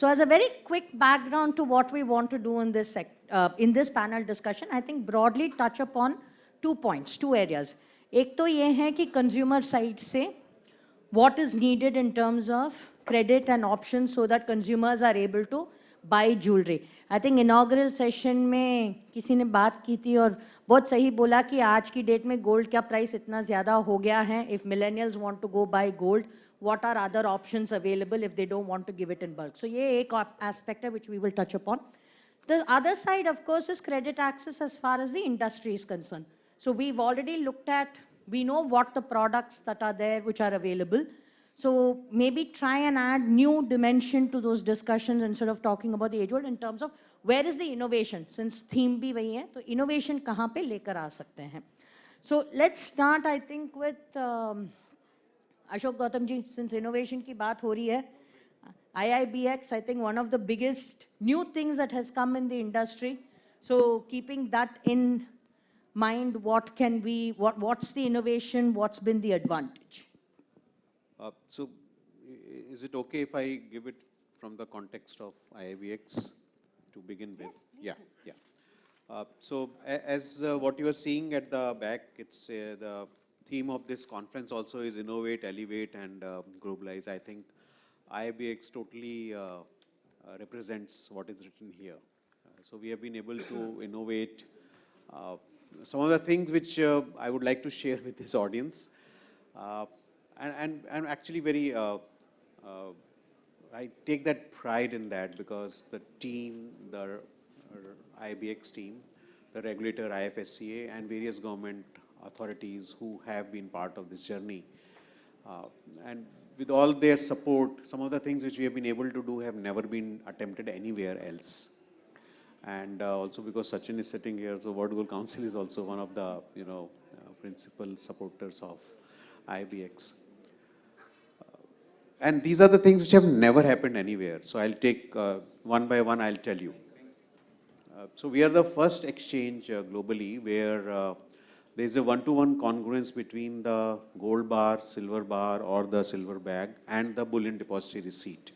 So as a very quick background to what we want to do in this panel discussion, I think broadly touch upon 2 points, 2 areas. एक तो ये है कि consumer side से what is needed in terms of credit and options so that consumers are able to buy jewelry. I think inaugural session में किसी ने बात की थी और बहुत सही बोला कि आज की डेट में गोल्ड का प्राइस इतना ज़्यादा हो गया है. If millennials want to go buy gold, what are other options available if they don't want to give it in bulk? So ये एक aspect है which we will touch upon. The other side, of course, is credit access as far as the industry is concerned. So we've already looked at, we know what the products that are there which are available. So maybe try and add new dimension to those discussions instead of talking about the age old in terms of where is the innovation, since theme bhi wahi hai, to innovation kahan pe lekar aa sakte hain. So let's start, I think, with Ashok Gautam ji, since innovation ki baat ho rahi hai. IIBX, I think one of the biggest new things that has come in the industry. So keeping that in mind, what's the innovation, what's been the advantage? So is it okay if I give it from the context of IIBX to begin with? Yes, please yeah, do. Yeah. So as what you are seeing at the back, it's the theme of this conference also is innovate, elevate, and globalize. I think IIBX totally represents what is written here. So we have been able to innovate. Some of the things which I would like to share with this audience. And I'm actually very, I take that pride in that because the team, the IIBX team, the regulator IFSCA and various government authorities who have been part of this journey. And with all their support, some of the things which we have been able to do have never been attempted anywhere else. And also because Sachin is sitting here, so World Gold Council is also one of the, principal supporters of IIBX. And these are the things which have never happened anywhere. So I'll take one by one, I'll tell you. So we are the first exchange globally where there's a one-to-one congruence between the gold bar, silver bar, or the silver bag and the bullion depository receipt.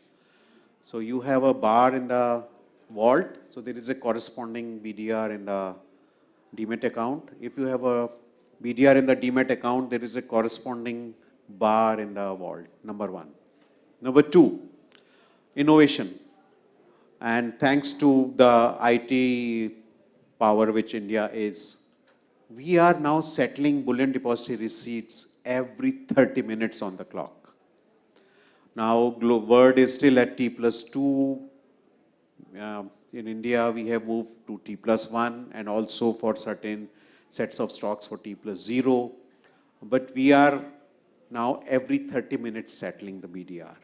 So you have a bar in the vault, so there is a corresponding BDR in the Demat account. If you have a BDR in the Demat account, there is a corresponding bar in the vault, number one. Number two, innovation. And thanks to the IT power which India is, we are now settling bullion depository receipts every 30 minutes on the clock. Now, world is still at T+2. In India, we have moved to T+1 and also for certain sets of stocks for T+0. But we are now every 30 minutes settling the BDR.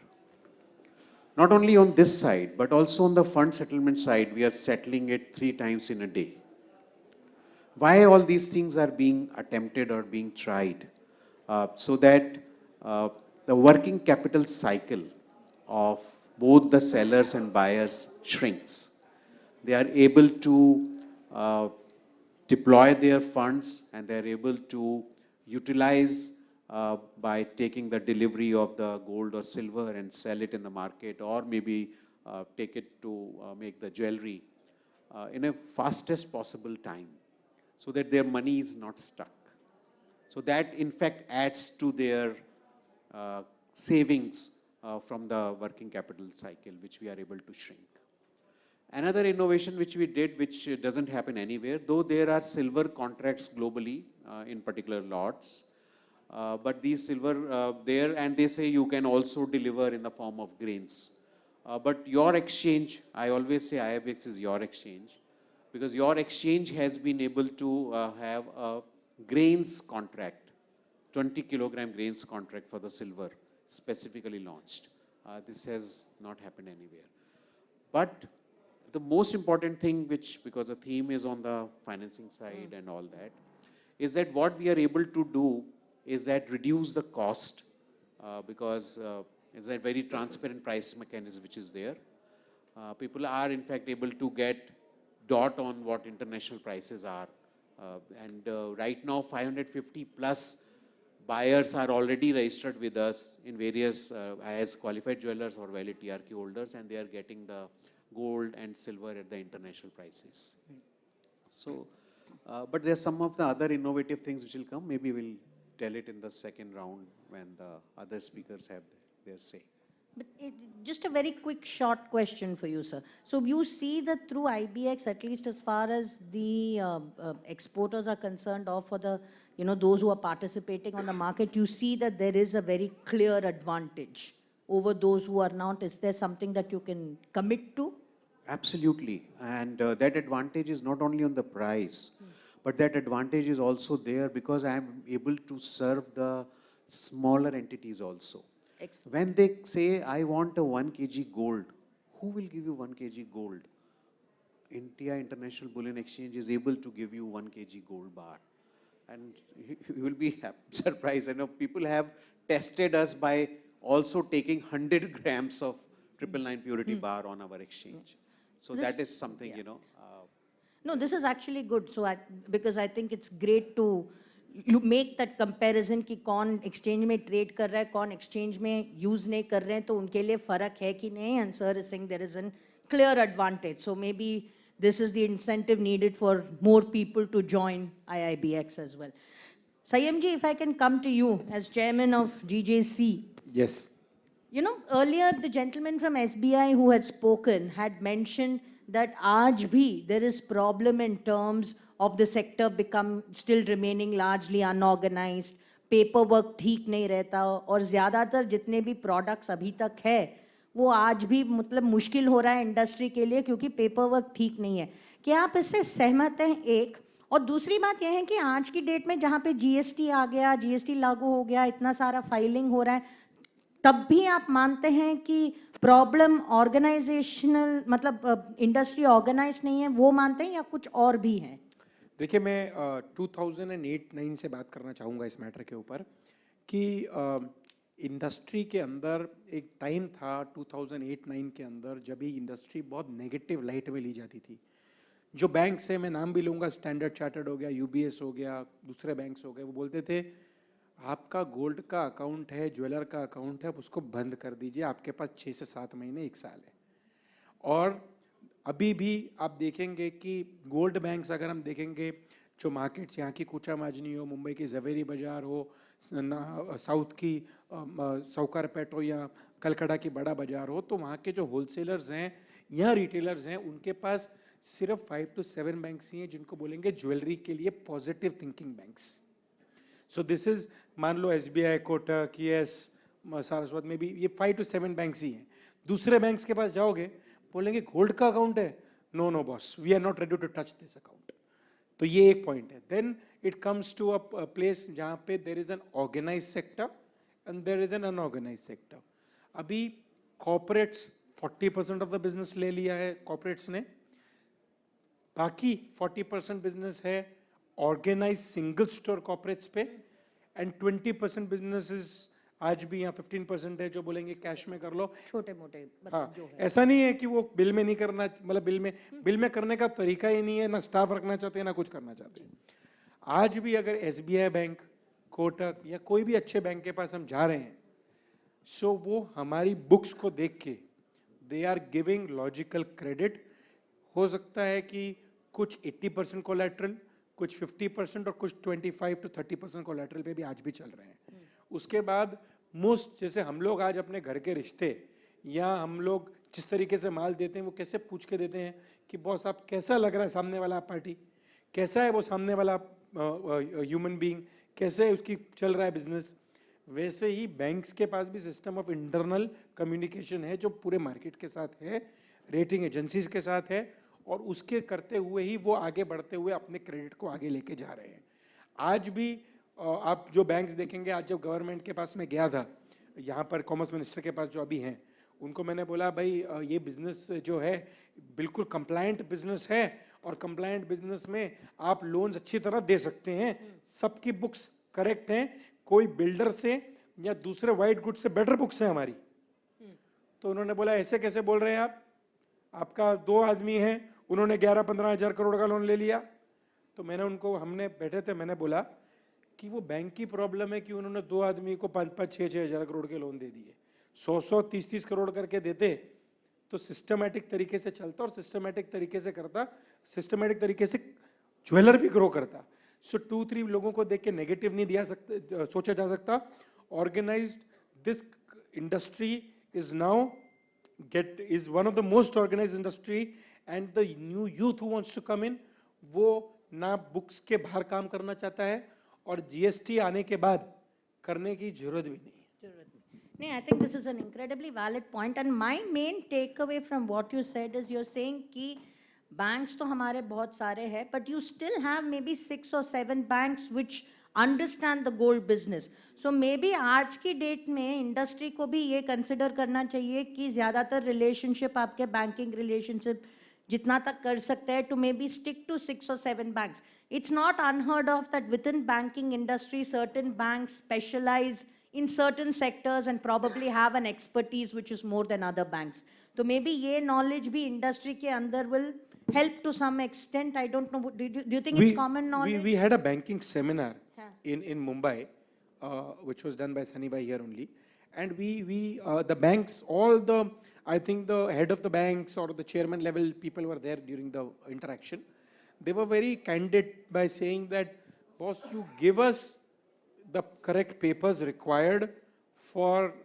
Not only on this side, but also on the fund settlement side, we are settling it 3 times in a day. Why all these things are being attempted or being tried? So that the working capital cycle of both the sellers and buyers shrinks. They are able to deploy their funds and they are able to utilize by taking the delivery of the gold or silver and sell it in the market, or maybe take it to make the jewelry in a fastest possible time so that their money is not stuck. So that in fact adds to their savings from the working capital cycle, which we are able to shrink. Another innovation which we did, which doesn't happen anywhere, though there are silver contracts globally in particular lots, but these silver there, and they say you can also deliver in the form of grains. But your exchange, I always say IIBX is your exchange, because your exchange has been able to have a grains contract, 20 kilogram grains contract for the silver, specifically launched. This has not happened anywhere. But the most important thing, which, because the theme is on the financing side and all that, is that what we are able to do is that reduce the cost because it's a very transparent price mechanism which is there. People are in fact able to get dot on what international prices are. And right now 550 plus buyers are already registered with us in various as qualified jewelers or valid TRQ holders, and they are getting the gold and silver at the international prices. So, but there's some of the other innovative things which will come. Maybe we'll tell it in the second round when the other speakers have their say. But just a very quick, short question for you, sir. So you see that through IBX, at least as far as the exporters are concerned, or for the, you know, those who are participating on the market, you see that there is a very clear advantage over those who are not. Is there something that you can commit to? Absolutely. And that advantage is not only on the price, but that advantage is also there because I am able to serve the smaller entities also. Excellent. When they say, I want a 1 kg gold, who will give you 1 kg gold? India International Bullion Exchange is able to give you 1 kg gold bar. And you will be surprised. I know people have tested us by also taking 100 grams of 999 purity bar on our exchange. So that is something, yeah. you know. No, this is actually good. So because I think it's great to you make that comparison कि कौन exchange में trade कर रहा है, कौन exchange में use नहीं कर रहे हैं, तो उनके लिए फर्क है कि नहीं. And sir is saying there is a clear advantage. So maybe this is the incentive needed for more people to join IIBX as well. Sayamji, if I can come to you as chairman of GJC. Yes. You know, earlier the gentleman from SBI who had spoken had mentioned that aaj bhi there is problem in terms of the sector become still remaining largely unorganized, paperwork ठीक नहीं रहता और ज़्यादातर जितने भी products अभी तक है वो आज भी मतलब मुश्किल हो रहा है इंडस्ट्री के लिए क्योंकि पेपरवर्क ठीक नहीं है. क्या आप इससे सहमत हैं? एक. और दूसरी बात यह है कि आज की डेट में जहाँ पे जीएसटी आ गया, जीएसटी लागू हो गया, इतना सारा फाइलिंग हो रहा है, तब भी आप मानते हैं कि प्रॉब्लम ऑर्गेनाइजेशनल मतलब इंडस्ट्री ऑर्गेनाइज नहीं है, वो मानते हैं या कुछ और भी है? देखिए, मैं 2008-9 से बात करना चाहूँगा इस मैटर के ऊपर कि इंडस्ट्री के अंदर एक टाइम था 2008-9 के अंदर जब ही इंडस्ट्री बहुत नेगेटिव लाइट में ली जाती थी. जो बैंक से मैं नाम भी लूँगा, स्टैंडर्ड चार्टर्ड हो गया, यूबीएस हो गया, दूसरे बैंक्स हो गए, वो बोलते थे आपका गोल्ड का अकाउंट है, ज्वेलर का अकाउंट है, आप उसको बंद कर दीजिए, आपके पास 6 से 7 महीने 1 साल है. और अभी भी आप देखेंगे कि गोल्ड बैंक्स अगर हम देखेंगे जो मार्केट्स यहाँ की कुचा माजनी हो, मुंबई की जवेरी बाज़ार हो, साउथ की सौकारपेट हो या कलकत्ता की बड़ा बाज़ार हो, तो वहाँ के जो होलसेलर्स हैं या रिटेलर्स हैं उनके पास सिर्फ 5 to 7 बैंक्स ही हैं जिनको बोलेंगे ज्वेलरी के लिए positive thinking banks. So this is, मान लो SBI, कोटक, येस, सारस्वत में भी ये 5 to 7 बैंक्स ही हैं. दूसरे बैंक्स के पास जाओगे बोलेंगे गोल्ड का अकाउंट है, no no boss, we are not ready to touch this account. तो ये एक पॉइंट है. Then it comes to a place जहाँ पे there is an organise sector and there is an unorganise sector. अभी corporates 40% of the business ले लिया है कॉर्पोरेट्स ने, बाकी 40% बिजनेस है ऑर्गेनाइज सिंगल स्टोर कॉर्पोरेट्स पे, एंड 20% बिजनेसेस आज भी यहाँ 15% है जो बोलेंगे कैश में कर लो, छोटे मोटे. हाँ, ऐसा नहीं है कि वो बिल में नहीं करना, मतलब बिल में करने का तरीका ही नहीं है, ना स्टाफ रखना चाहते हैं ना कुछ करना चाहते हैं. आज भी अगर SBI बैंक, कोटक या कोई भी अच्छे बैंक के पास हम जा रहे हैं, सो वो हमारी बुक्स को देख के they are giving logical credit. हो सकता है कि कुछ 80% कोलैटरल, कुछ 50% और कुछ 25 to 30% कोलैटरल पे भी आज भी चल रहे हैं. उसके बाद मोस्ट, जैसे हम लोग आज अपने घर के रिश्ते या हम लोग जिस तरीके से माल देते हैं वो कैसे पूछ के देते हैं कि बॉस आप कैसा लग रहा है, सामने वाला पार्टी कैसा है, वो सामने वाला ह्यूमन बीइंग कैसे है, उसकी चल रहा है बिजनेस. वैसे ही बैंक्स के पास भी सिस्टम ऑफ इंटरनल कम्युनिकेशन है जो पूरे मार्केट के साथ है, रेटिंग एजेंसीज के साथ है, और उसके करते हुए ही वो आगे बढ़ते हुए अपने क्रेडिट को आगे लेके जा रहे हैं. आज भी आप जो बैंक्स देखेंगे, आज जब गवर्नमेंट के पास मैं गया था, यहाँ पर कॉमर्स मिनिस्टर के पास जो अभी हैं, उनको मैंने बोला भाई ये बिजनेस जो है बिल्कुल कंप्लायंट बिजनेस है और कंप्लायंट बिजनेस में आप लोन्स अच्छी तरह दे सकते हैं, सबकी बुक्स करेक्ट हैं, कोई बिल्डर से या दूसरे वाइट गुड से बेटर बुक्स हैं हमारी. तो उन्होंने बोला ऐसे कैसे बोल रहे हैं आप, आपका 2 आदमी हैं, उन्होंने 11-15 हज़ार करोड़ का लोन ले लिया. तो मैंने उनको, हमने बैठे थे, मैंने बोला कि वो बैंक की प्रॉब्लम है कि उन्होंने 2 आदमी को 5-5, 6-6 हजार करोड़ के लोन दे दिए। 100-100, 30-30 करोड़ करके देते तो सिस्टमैटिक तरीके से चलता और सिस्टमैटिक तरीके से करता, सिस्टमैटिक तरीके से ज्वेलर भी ग्रो करता। सो 2-3 लोगों को देख के नेगेटिव नहीं दिया सकता, सोचा जा सकता। Organised, this industry is now is one of the most organized industry, and the new youth who wants to come in, वो ना बुक्स के बाहर काम करना चाहता है और जीएसटी आने के बाद करने की जरूरत भी नहीं है। No, I think this is an incredibly valid point, and my main takeaway from what you said is you're saying कि banks तो हमारे बहुत सारे हैं, but you still have maybe 6 or 7 banks which understand the gold business. So maybe आज की date में industry को भी ये कंसिडर करना चाहिए कि ज़्यादातर रिलेशनशिप आपके बैंकिंग रिलेशनशिप जितना तक कर सकते हैं to maybe stick to 6 or 7 banks. It's not unheard of that within banking industry certain banks specialize in certain sectors and probably have an expertise which is more than other banks. तो maybe ये knowledge भी industry के अंदर will help to some extent. I don't know. Do you think it's common knowledge? We had a banking seminar Yeah. in Mumbai, which was done by Sunny Bhai here only, and the banks, all the, I think the head of the banks or the chairman level people were there during the interaction. They were very candid by saying that, boss, you give us the correct papers required for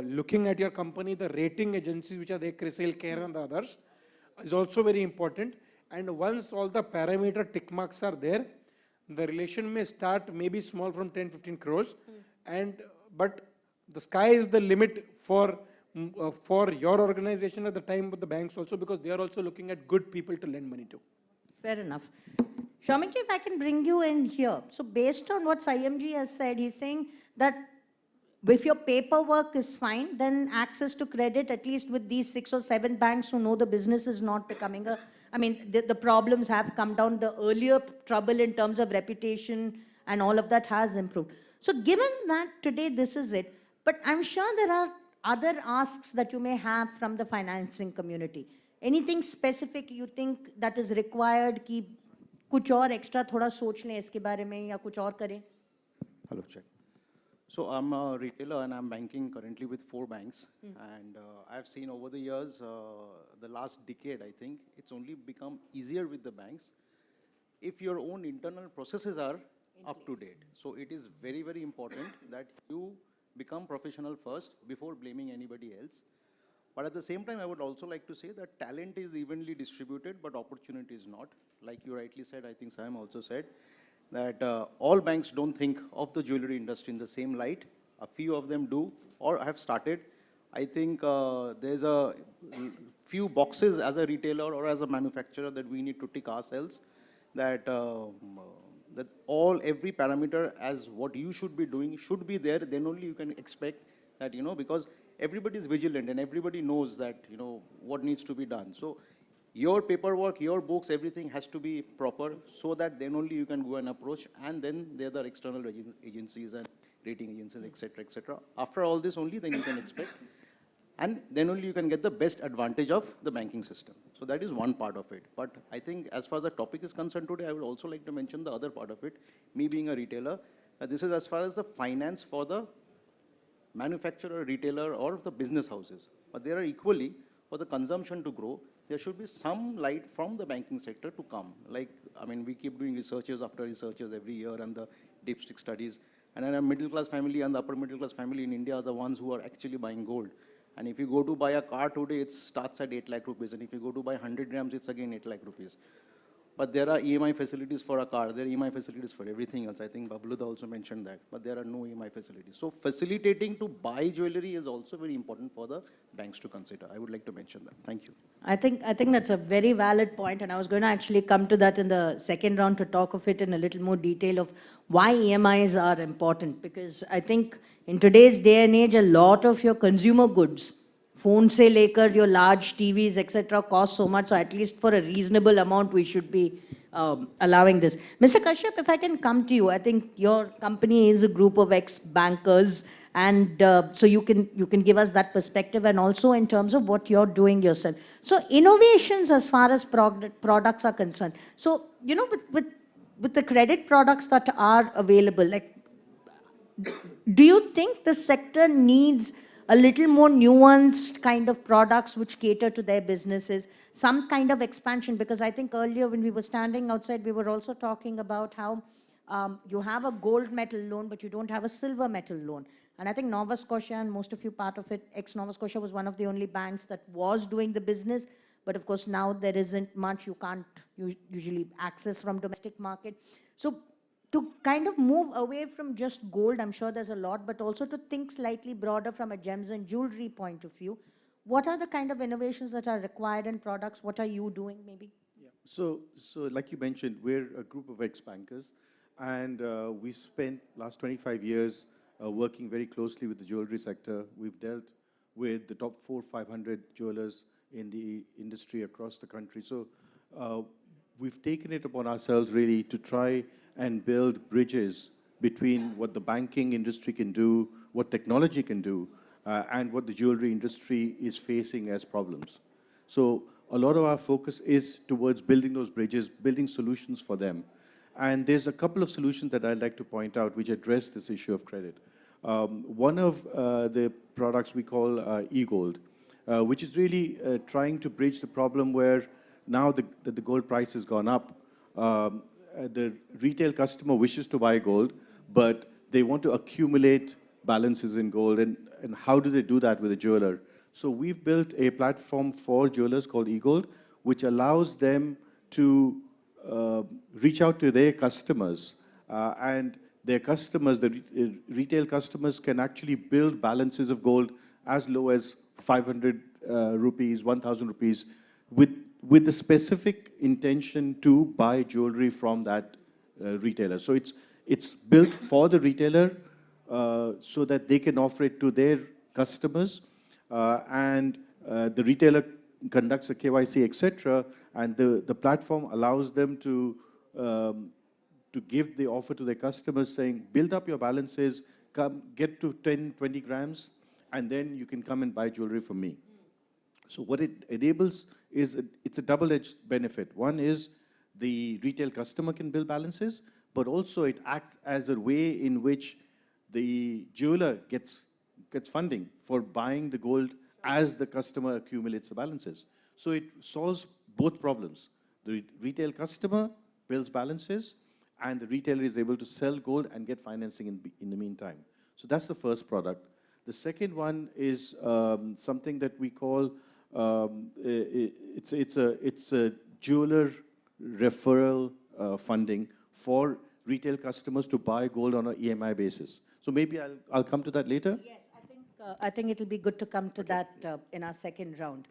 looking at your company, the rating agencies which are there, CRISIL, CARE and the others, is also very important. And once all the parameter tick marks are there, the relation may start maybe small from 10-15 crores, but the sky is the limit for your organization at the time with the banks also, because they are also looking at good people to lend money to. Fair enough. Shomikji, if I can bring you in here. So based on what Sayamji has said, he's saying that if your paperwork is fine, then access to credit, at least with these 6 or 7 banks who know the business is not becoming the problems have come down, the earlier trouble in terms of reputation and all of that has improved. So given that today this is it, but I'm sure there are other asks that you may have from the financing community. Anything specific you think that is required कि कुछ और extra थोड़ा सोच लें इसके बारे में या कुछ और करें? Hello, check. So I'm a retailer and I'm banking currently with 4 banks. And I've seen over the years, the last decade, I think, it's only become easier with the banks if your own internal processes are up to date. So it is very, very important that you become professional first before blaming anybody else. But at the same time, I would also like to say that talent is evenly distributed, but opportunity is not. Like you rightly said, I think Sam also said, that all banks don't think of the jewelry industry in the same light. A few of them do or have started. I think there's a few boxes as a retailer or as a manufacturer that we need to tick ourselves, that that every parameter as what you should be doing should be there. Then only you can expect that, because everybody is vigilant and everybody knows that, what needs to be done. So your paperwork, your books, everything has to be proper, so that then only you can go and approach, and then there are external agencies and rating agencies, etc., etc. After all this only, then you can expect, and then only you can get the best advantage of the banking system. So that is one part of it. But I think as far as the topic is concerned today, I would also like to mention the other part of it, me being a retailer, this is as far as the finance for the manufacturer, retailer, or the business houses. But there are equally, for the consumption to grow, there should be some light from the banking sector to come. Like, we keep doing researches after researches every year and the dipstick studies. And then a middle class family and the upper middle class family in India are the ones who are actually buying gold. And if you go to buy a car today, it starts at 8 lakh rupees. And if you go to buy 100 grams, it's again 8 lakh rupees. But there are EMI facilities for a car. There are EMI facilities for everything else. I think Babluda also mentioned that. But there are no EMI facilities. So facilitating to buy jewelry is also very important for the banks to consider. I would like to mention that. Thank you. I think that's a very valid point, and I was going to actually come to that in the second round to talk of it in a little more detail of why EMIs are important. Because I think in today's day and age, a lot of your consumer goods, phone se lekar your large TVs, etc., cost so much. So at least for a reasonable amount, we should be allowing this. Mr. Kashyap, if I can come to you, I think your company is a group of ex-bankers, and so you can give us that perspective, and also in terms of what you're doing yourself. So innovations as far as products are concerned. So, with with the credit products that are available, like, do you think the sector needs a little more nuanced kind of products which cater to their businesses, some kind of expansion? Because I think earlier when we were standing outside, we were also talking about how you have a gold metal loan, but you don't have a silver metal loan. And I think Nova Scotia, and most of you part of it, ex-Nova Scotia was one of the only banks that was doing the business. But of course, now there isn't much you can't usually access from domestic market. So to kind of move away from just gold, I'm sure there's a lot, but also to think slightly broader from a gems and jewelry point of view, what are the kind of innovations that are required in products? What are you doing maybe? So like you mentioned, we're a group of ex-bankers, and we spent last 25 years working very closely with the jewelry sector. We've dealt with the top 500 jewelers in the industry across the country. So we've taken it upon ourselves really to try and build bridges between what the banking industry can do, what technology can do, and what the jewelry industry is facing as problems. So a lot of our focus is towards building those bridges, building solutions for them. And there's a couple of solutions that I'd like to point out which address this issue of credit. One of the products we call eGold, which is really trying to bridge the problem where now that the gold price has gone up, the retail customer wishes to buy gold, but they want to accumulate balances in gold. And how do they do that with a jeweler? So we've built a platform for jewelers called eGold, which allows them to reach out to their customers. And their customers, the retail customers, can actually build balances of gold as low as 500 rupees, 1,000 rupees, with the specific intention to buy jewelry from that retailer. So it's built for the retailer so that they can offer it to their customers, and the retailer conducts a KYC, etc., and the platform allows them to give the offer to their customers saying, build up your balances, come get to 10, 20 grams, and then you can come and buy jewelry from me. So what it enables is it's a double-edged benefit. One is the retail customer can build balances, but also it acts as a way in which the jeweler gets funding for buying the gold as the customer accumulates the balances. So it solves both problems. The retail customer builds balances, and the retailer is able to sell gold and get financing in the meantime. So that's the first product. The second one is something that we call it's a jeweler referral funding for retail customers to buy gold on an EMI basis. So maybe I'll come to that later. Yes, I think it'll be good to come to that in our second round.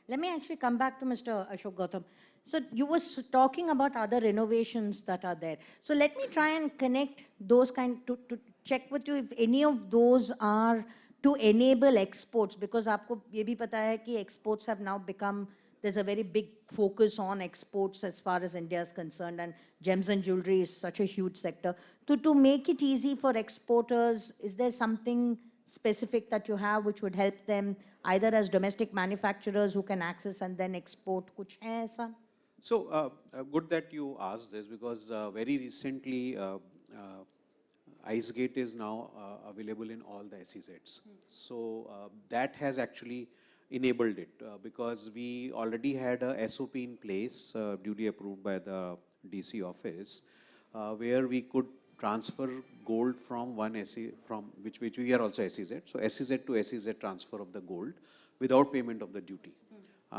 Let me actually come back to Mr. Ashok Gautam. So you were talking about other innovations that are there. So let me try and connect those to check with you if any of those are to enable exports, because aapko ye bhi pata hai ki exports have now become, there's a very big focus on exports as far as India is concerned, and gems and jewelry is such a huge sector. To make it easy for exporters, is there something specific that you have which would help them either as domestic manufacturers who can access and then export? Kuch hai aisa? So good that you asked this, because very recently IceGate is now available in all the SEZs. So that has actually enabled it because we already had a SOP in place, duly approved by the DC office, where we could transfer gold from one SE, from which we are also SEZ. So SEZ to SEZ transfer of the gold without payment of the duty.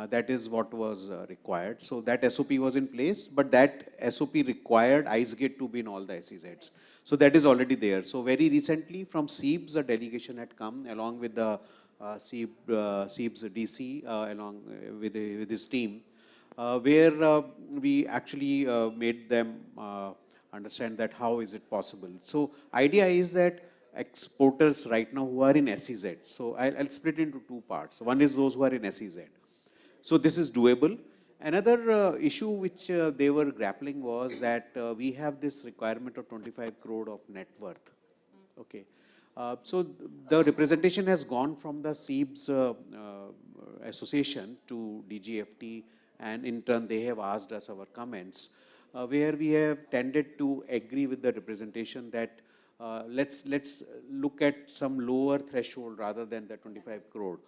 That is what was required. So that SOP was in place, but that SOP required IceGate to be in all the SEZs. So that is already there. So very recently from SEEBS, a delegation had come along with the SEEBS DC, along with his team, where we actually made them understand that how is it possible. So idea is that exporters right now who are in SEZ, so I'll split into two parts. One is those who are in SEZ. So this is doable. Another issue which they were grappling was that we have this requirement of 25 crore of net worth. Okay. So the representation has gone from the SEEBS association to DGFT and in turn they have asked us our comments, where we have tended to agree with the representation that let's look at some lower threshold rather than the 25 crore.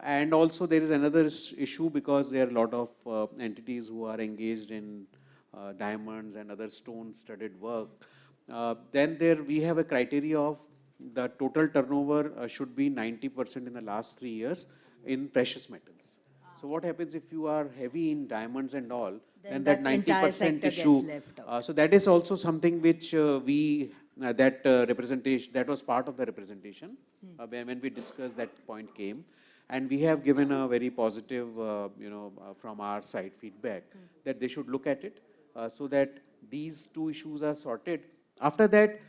And also there is another issue, because there are a lot of entities who are engaged in diamonds and other stone studded work. Then there we have a criteria of the total turnover should be 90% in the last 3 years in precious metals. So what happens if you are heavy in diamonds and all, then that that entire 90% sector gets issue. left out. So that is also something which that representation, that was part of the representation when we discussed, that point came. And we have given a very positive, from our side feedback that they should look at it so that these two issues are sorted. After that,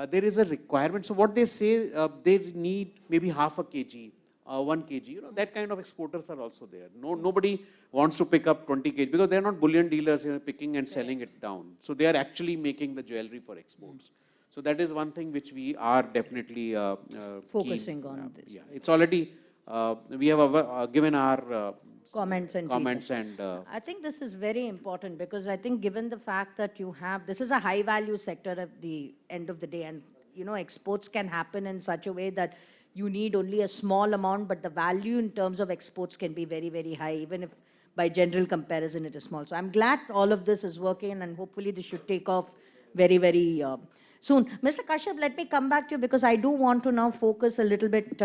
there is a requirement. So what they say, they need maybe half a kg, 1 kg, that kind of exporters are also there. Nobody wants to pick up 20 kg because they're not bullion dealers, picking and selling it down. So they are actually making the jewelry for exports. So that is one thing which we are definitely Focusing keen. on this. Yeah, it's already, we have given our Comments and comments feedback. and I think this is very important, because I think given the fact that you have, this is a high value sector at the end of the day, and exports can happen in such a way that you need only a small amount, but the value in terms of exports can be very, very high, even if by general comparison it is small. So I'm glad all of this is working, and hopefully this should take off very, very soon. Mr. Kashyap, let me come back to you, because I do want to now focus a little bit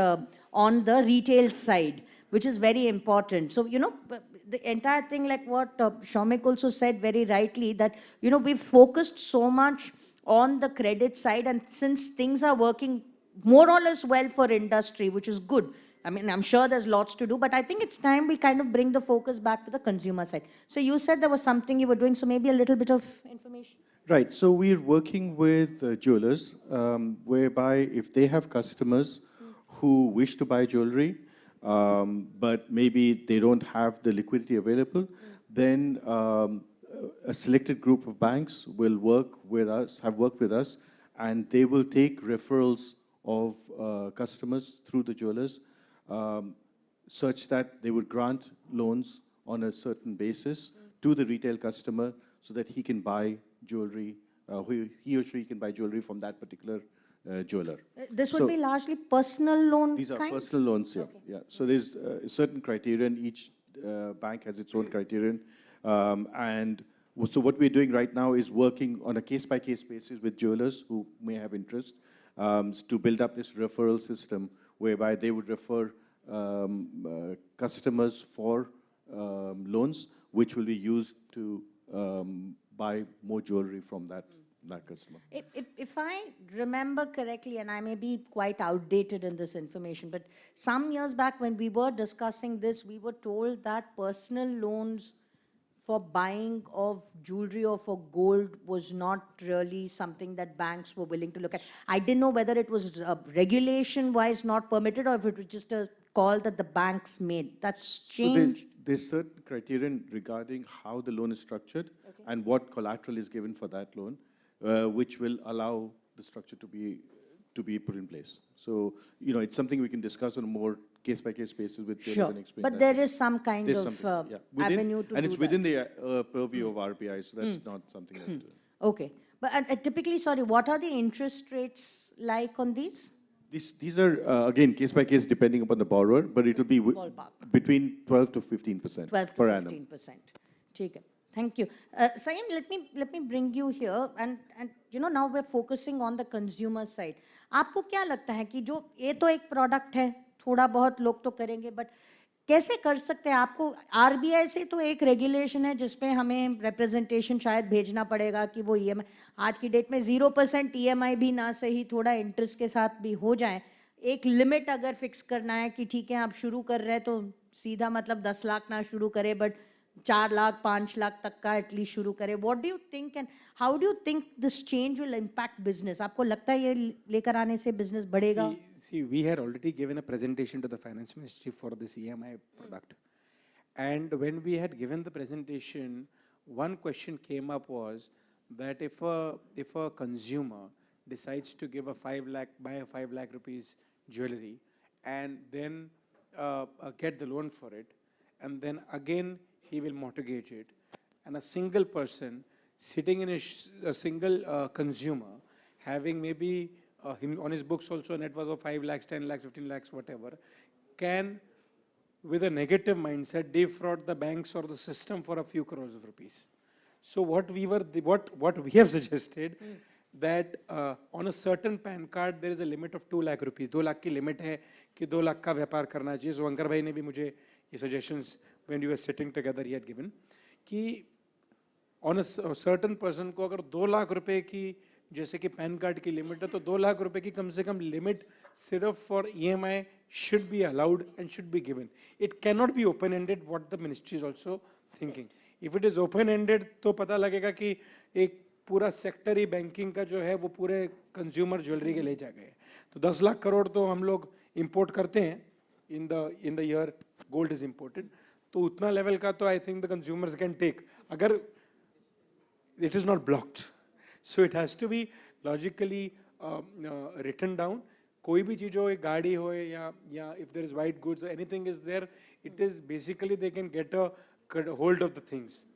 on the retail side, which is very important. So, the entire thing, like what Shomik also said very rightly, that, we've focused so much on the credit side, and since things are working more or less well for industry, which is good. I mean, I'm sure there's lots to do, but I think it's time we kind of bring the focus back to the consumer side. So you said there was something you were doing, so maybe a little bit of information. Right. So we're working with jewelers, whereby if they have customers who wish to buy jewelry, but maybe they don't have the liquidity available, then a selected group of banks will work with us, have worked with us, and they will take referrals of customers through the jewelers, such that they would grant loans on a certain basis to the retail customer so that he can buy jewelry, he or she can buy jewelry from that particular jeweler. This would So be largely personal loan these are kind? personal loans, yeah. Okay. Yeah. So there's a certain criterion. Each bank has its own criterion. So what we're doing right now is working on a case-by-case basis with jewelers who may have interest to build up this referral system whereby they would refer customers for loans, which will be used to buy more jewelry from that customer. If I remember correctly, and I may be quite outdated in this information, but some years back when we were discussing this, we were told that personal loans for buying of jewelry or for gold was not really something that banks were willing to look at. I didn't know whether it was regulation-wise not permitted, or if it was just a call that the banks made. That's changed. So there's certain criterion regarding how the loan is structured and what collateral is given for that loan, which will allow the structure to be put in place. So, it's something we can discuss on a more case-by-case basis with jewelers Sure, and explain but that. there is some kind There's of something, yeah. avenue to do and it's that. within the purview of RBI, so that's not something that... Okay, but typically, sorry, what are the interest rates like on these? These are, again, case-by-case depending upon the borrower, but it will be Ballpark. between 12 to 15% 12 to per annum. 15%. ठीक है. Thank you. Sayam, let me bring you here, and now we're focusing on the consumer side. आपको क्या लगता है कि जो ये तो एक प्रोडक्ट है, थोड़ा बहुत लोग तो करेंगे, बट कैसे कर सकते हैं? आपको आरबीआई से तो एक रेगुलेशन है जिसपे हमें रिप्रेजेंटेशन शायद भेजना पड़ेगा कि वो ईएमआई, आज की डेट में 0% ईएमआई भी ना सही, थोड़ा इंटरेस्ट के साथ भी हो जाए. एक लिमिट अगर फिक्स करना है कि ठीक है आप शुरू कर रहे हैं तो सीधा मतलब 10 लाख ना शुरू करें, बट 4 लाख 5 लाख तक का एटलीस्ट शुरू करें. What do you think and how do you think this change will impact business? आपको लगता है ये लेकर आने से बिजनेस बढ़ेगा? See, we had already given a presentation to the Finance Ministry for this EMI product. And when we had given the presentation, one question came up was that if a consumer decides to give buy a 5 lakh rupees jewelry and then get the loan for it, and then again he will mortgage it. And a single person sitting in a single consumer, having maybe him on his books also a net worth of 5 lakhs, 10 lakhs, 15 lakhs, whatever, can, with a negative mindset, defraud the banks or the system for a few crores of rupees. So what we have suggested, that on a certain PAN card there is a limit of 2 lakh rupees. 2 lakh की limit है कि 2 lakh का व्यापार करना चाहिए. So अंकर भाई ने भी मुझे ये suggestions when we were sitting together he had given कि on a certain person को अगर 2 lakh रुपए की जैसे कि पैन कार्ड की लिमिट है तो 2 lakh रुपए की कम से कम लिमिट सिर्फ for EMI should be allowed and should be given. It cannot be open ended, what the ministry is also thinking. If it is open ended तो पता लगेगा कि एक पूरा सेक्टर ही बैंकिंग का जो है वो पूरे कंज्यूमर ज्वेलरी के ले जा गए. तो 10 लाख करोड़ तो हम लोग इंपोर्ट करते हैं in the year gold is imported. तो उतना लेवल का तो I think the consumers can take अगर it is not blocked. So it has to be logically written down. कोई भी चीज हो, एक गाड़ी हो या if there is white goods or anything is there, it is basically they can get a hold of the things.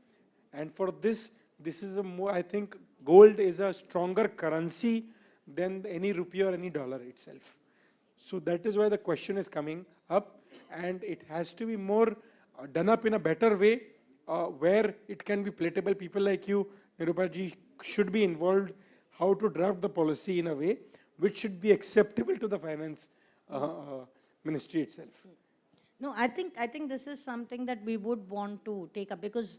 And for this is a more, I think gold is a stronger currency than any rupee or any dollar itself. So that is why the question is coming up, and it has to be more done up in a better way, where it can be palatable. People like you, Nirupa ji, should be involved how to draft the policy in a way which should be acceptable to the finance ministry itself. No, I think this is something that we would want to take up, because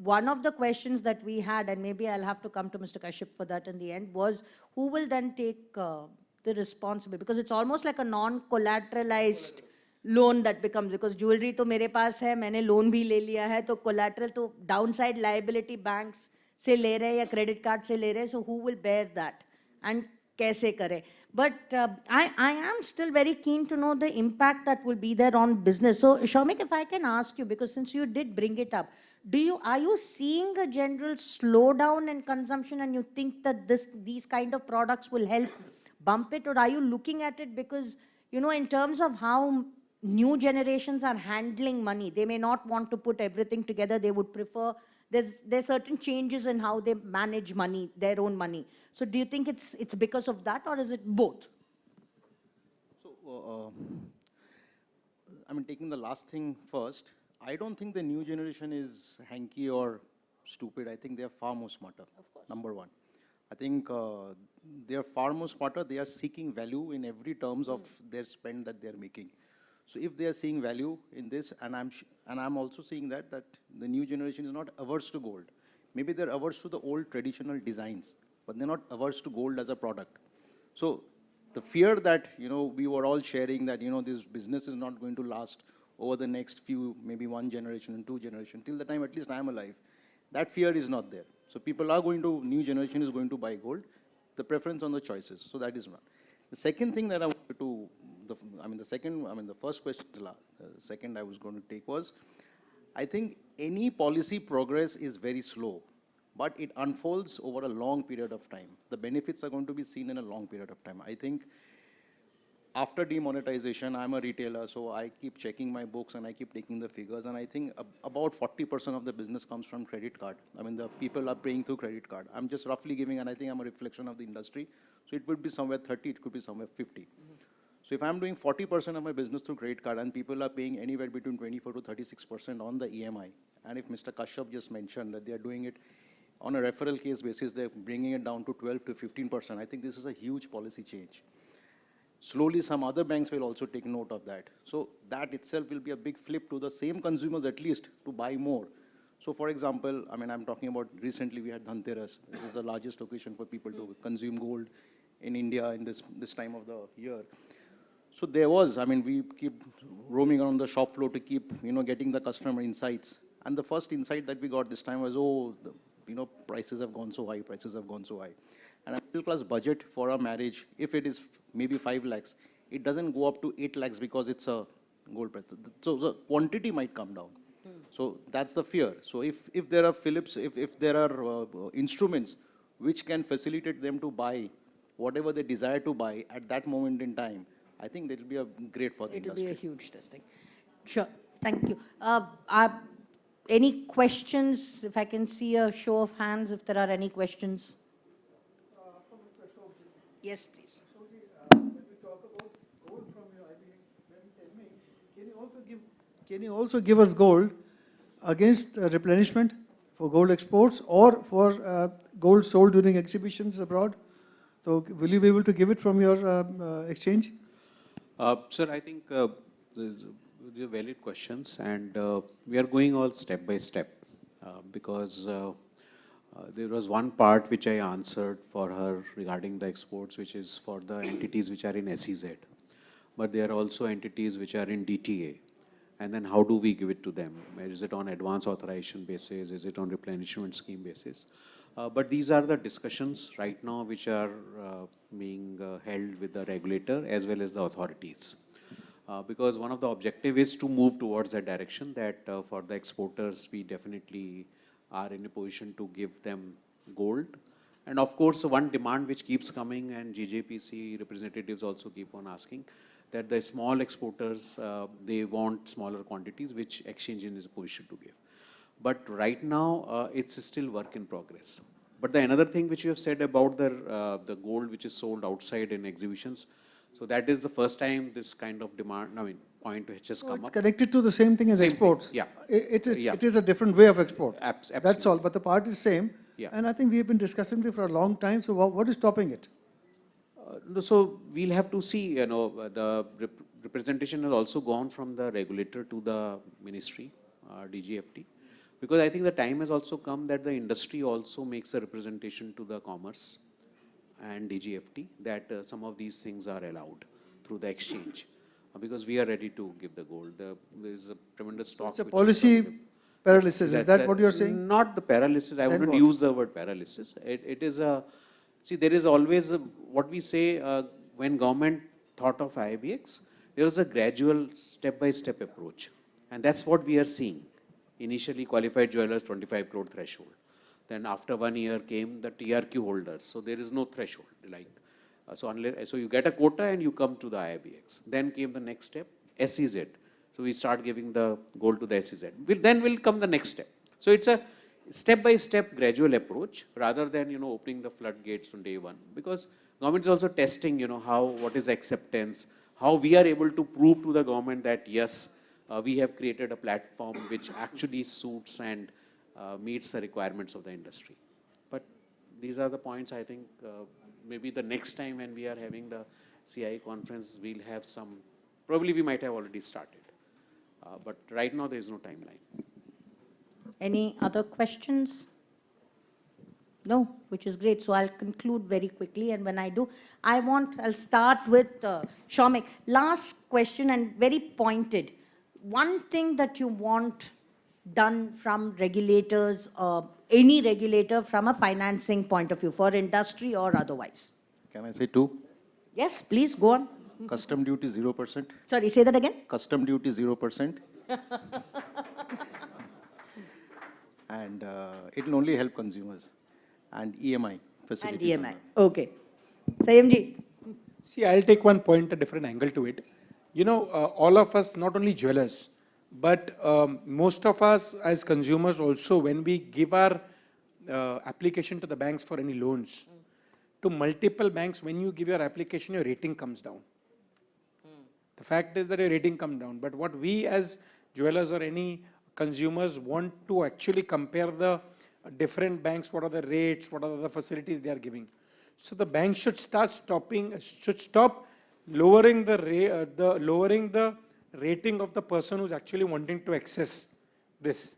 one of the questions that we had, and maybe I'll have to come to Mr. Kashyap for that in the end, was who will then take the responsibility, because it's almost like a non-collateralized loan that becomes, because jewelry to mere paas hai, maine loan bhi le liya hai, to collateral to downside liability banks se le rahe ya credit card se le rahe, so who will bear that and kaise kare? But I am still very keen to know the impact that will be there on business. So Soumik, if I can ask you, because since you did bring it up, are you seeing a general slowdown in consumption, and you think that these kind of products will help bump it, or are you looking at it because, you know, in terms of how new generations are handling money, they may not want to put everything together, they would prefer, there's certain changes in how they manage money, their own money. So do you think it's because of that, or is it both? So, I mean, taking the last thing first, I don't think the new generation is hanky or stupid. I think they are far more smarter, number one. I think they are far more smarter. They are seeking value in every terms of their spend that they are making. So if they are seeing value in this, and I'm also seeing that the new generation is not averse to gold. Maybe they're averse to the old traditional designs, but they're not averse to gold as a product. So the fear that, you know, we were all sharing that, you know, this business is not going to last over the next few, maybe one generation and two generations, till the time at least I'm alive, that fear is not there. So people are going to, new generation is going to buy gold, the preference on the choices. So that is one. The second thing that I wanted to, the first question, the second I was going to take was, I think any policy progress is very slow, but it unfolds over a long period of time. The benefits are going to be seen in a long period of time. I think after demonetization, I'm a retailer, so I keep checking my books and I keep taking the figures, and I think about 40% of the business comes from credit card. I mean, the people are paying through credit card. I'm just roughly giving, and I think I'm a reflection of the industry, so it would be somewhere 30, it could be somewhere 50. So if I'm doing 40% of my business through credit card and people are paying anywhere between 24 to 36% on the EMI, and if Mr. Kashyap just mentioned that they are doing it on a referral case basis, they're bringing it down to 12 to 15%, I think this is a huge policy change. Slowly, some other banks will also take note of that. So that itself will be a big flip to the same consumers, at least, to buy more. So for example, I mean, I'm talking about recently we had Dhanteras. This is the largest occasion for people to consume gold in India in this time of the year. So there was, I mean, we keep roaming around the shop floor to keep, you know, getting the customer insights. And the first insight that we got this time was, oh, you know, prices have gone so high, prices have gone so high. And a middle class budget for a marriage, if it is maybe 5 lakhs, it doesn't go up to 8 lakhs because it's a gold price. So the quantity might come down. So that's the fear. So if there are Philips, if there are instruments which can facilitate them to buy whatever they desire to buy at that moment in time, I think that will be a great for the It will industry. be a huge testing. Sure, thank you. Any questions? If I can see a show of hands, if there are any questions. Yes, please. When we talk about gold from your IBX, then tell me, can you also give us gold against replenishment for gold exports or for gold sold during exhibitions abroad? So will you be able to give it from your exchange? Sir, I think these are valid questions, and we are going all step by step because there was one part which I answered for her regarding the exports, which is for the entities which are in SEZ. But there are also entities which are in DTA. And then how do we give it to them? Is it on advance authorization basis? Is it on replenishment scheme basis? But these are the discussions right now which are being held with the regulator as well as the authorities. Because one of the objective is to move towards that direction that for the exporters, we definitely are in a position to give them gold. And of course, one demand which keeps coming, and GJPC representatives also keep on asking, that the small exporters, they want smaller quantities, which exchange is in a position to give. But right now, it's still work in progress. But the another thing which you have said about the gold which is sold outside in exhibitions, so that is the first time this kind of demand, point which has come It's up. connected to the same thing as Same thing, exports. yeah. It is a different way of export. Absolutely. That's all, but the part is same. Yeah. And I think we have been discussing this for a long time, so what is stopping it? So we'll have to see, the representation has also gone from the regulator to the ministry, DGFT, because I think the time has also come that the industry also makes a representation to the commerce and DGFT that some of these things are allowed through the exchange, because we are ready to give the gold. There's a tremendous talk. It's a which is policy available. paralysis, is that what you're saying? Not the paralysis, I Then wouldn't what? use the word paralysis. It is a, see, there is always what we say when government thought of IBX, there was a gradual step-by-step approach. And that's what we are seeing. Initially qualified jewelers, 25 crore threshold. Then after 1 year came the TRQ holders. So there is no threshold. So you get a quota and you come to the IBX. Then came the next step, SEZ. So we start giving the gold to the SEZ. Then will come the next step. So it's a step-by-step gradual approach rather than, opening the floodgates on day one. Because government is also testing, what is acceptance, how we are able to prove to the government that yes, we have created a platform which actually suits and meets the requirements of the industry. But these are the points I think maybe the next time when we are having the CI conference, we'll have some, probably we might have already started. But right now there is no timeline. Any other questions? No, which is great. So I'll conclude very quickly. And when I do, I'll start with Soumik. Last question and very pointed. One thing that you want done from regulators, any regulator from a financing point of view for industry or otherwise? Can I say two? Yes, please go on. Custom duty 0%. Sorry, say that again. Custom duty 0%. And it will only help consumers. And EMI And facilities. EMI. Okay. Sayamji. See, I'll take one point, a different angle to it. All of us, not only jewelers, but most of us as consumers also, when we give our application to the banks for any loans, to multiple banks, when you give your application, your rating comes down. The fact is that your rating comes down. But what we as jewelers or any consumers want to actually compare the different banks, what are the rates, what are the facilities they are giving. So the bank should stop lowering the rating of the person who's actually wanting to access this.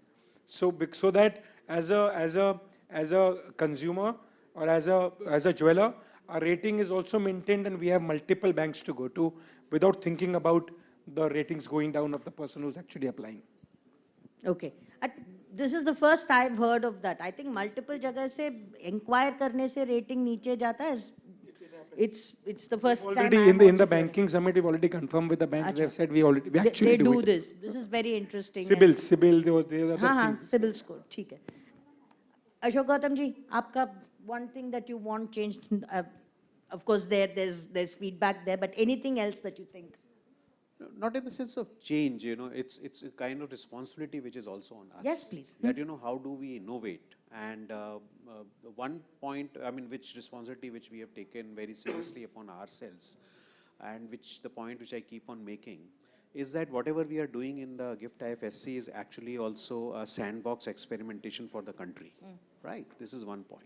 So that as a consumer or as a jeweler, our rating is also maintained and we have multiple banks to go to without thinking about the ratings going down of the person who's actually applying. Okay. This is the first I've heard of that. I think multiple jagah se inquire karne se rating niche jata hai. It's the first time Already in the banking summit, we've already confirmed with the banks. They've said we actually they do it. this. This is very interesting. CIBIL, they are हाँ, CIBIL score. ठीक है. Ashok Gautam ji, आपका one thing that you want changed. Of course, there's feedback there, but anything else that you think? No, not in the sense of change, you know, it's a kind of responsibility which is also on us. Yes, please. That, you know, how do we innovate? And the one point, I mean, which responsibility which we have taken very seriously upon ourselves, and which the point which I keep on making, is that whatever we are doing in the GIFT IFSC is actually also a sandbox experimentation for the country, right? This is one point.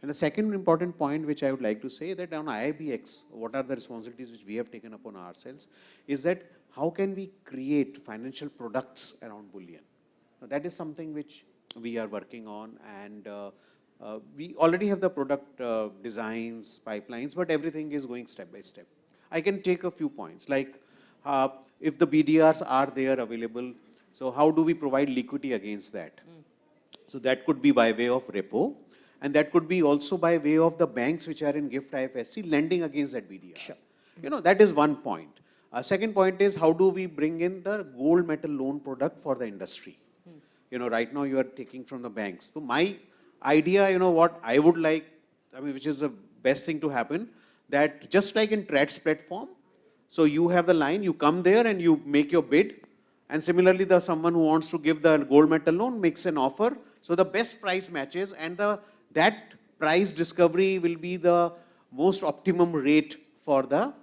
And the second important point which I would like to say, that on IIBX, what are the responsibilities which we have taken upon ourselves, is that how can we create financial products around bullion? Now, that is something which we are working on, and we already have the product designs, pipelines, but everything is going step by step. I can take a few points, like if the BDRs are there available, so how do we provide liquidity against that? So that could be by way of repo, and that could be also by way of the banks which are in GIFT IFSC lending against that BDR. Sure. You know, that is one point. Second point is, how do we bring in the gold metal loan product for the industry? You know, right now you are taking from the banks. So my idea, you know, what I would like, I mean, which is the best thing to happen, that just like in TRADS platform, so you have the line, you come there and you make your bid, and similarly, the someone who wants to give the gold metal loan makes an offer, so the best price matches, and that price discovery will be the most optimum rate for the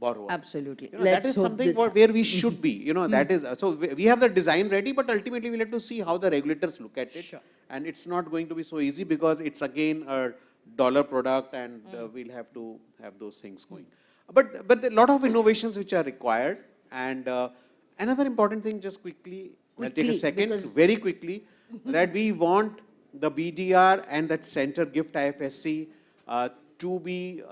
borrower. Absolutely. You know, that Let's is hope something this where we should be, you know, that is, so we have the design ready, but ultimately we'll have to see how the regulators look at it. Sure. And it's not going to be so easy, because it's again a dollar product, and we'll have to have those things going. But a lot of innovations which are required, and another important thing, just quickly, I'll take a Quickly, second, because- very quickly, that we want the BDR and that center GIFT IFSC to be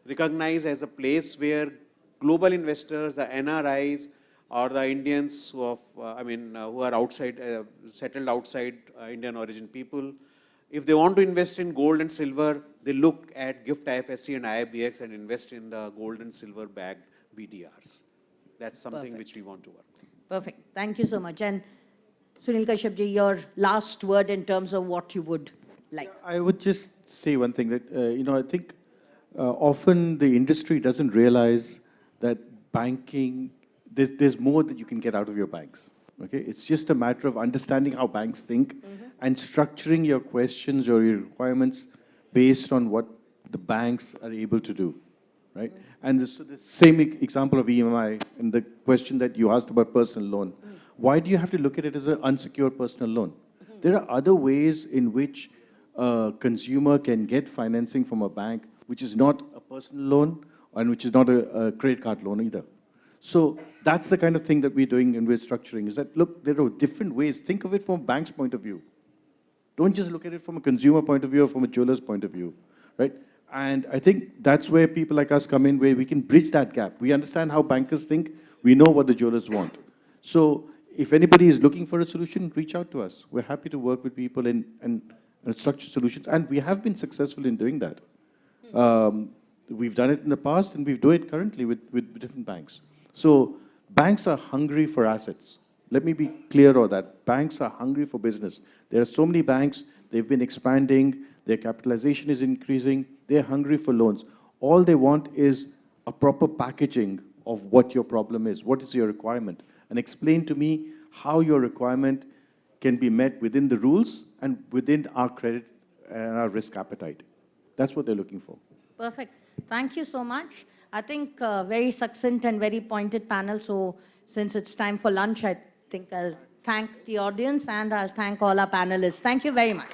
recognized as a place where global investors, the NRIs, or the Indians who are outside, settled outside Indian origin people, if they want to invest in gold and silver, they look at GIFT IFSC and IIBX and invest in the gold and silver bagged BDRs. That's something which we want to work on. Perfect. Thank you so much. And Sunil Kashyap ji, your last word in terms of what you would like. I would just say one thing that, you know, I think often the industry doesn't realize that banking, there's more that you can get out of your banks. Okay, it's just a matter of understanding how banks think and structuring your questions or your requirements based on what the banks are able to do, right? And so the same example of EMI and the question that you asked about personal loan. Why do you have to look at it as an unsecured personal loan? There are other ways in which a consumer can get financing from a bank, which is not a personal loan and which is not a credit card loan either. So that's the kind of thing that we're doing and we're structuring, is that, look, there are different ways. Think of it from a bank's point of view. Don't just look at it from a consumer point of view or from a jeweler's point of view, right? And I think that's where people like us come in, where we can bridge that gap. We understand how bankers think. We know what the jewelers want. So if anybody is looking for a solution, reach out to us. We're happy to work with people and structure solutions. And we have been successful in doing that. We've done it in the past, and we do it currently with different banks. So banks are hungry for assets. Let me be clear on that. Banks are hungry for business. There are so many banks, they've been expanding, their capitalization is increasing, they're hungry for loans. All they want is a proper packaging of what your problem is, what is your requirement, and explain to me how your requirement can be met within the rules and within our credit and our risk appetite. That's what they're looking for. Perfect. Thank you so much. I think very succinct and very pointed panel. So since it's time for lunch, I think I'll thank the audience and I'll thank all our panelists. Thank you very much.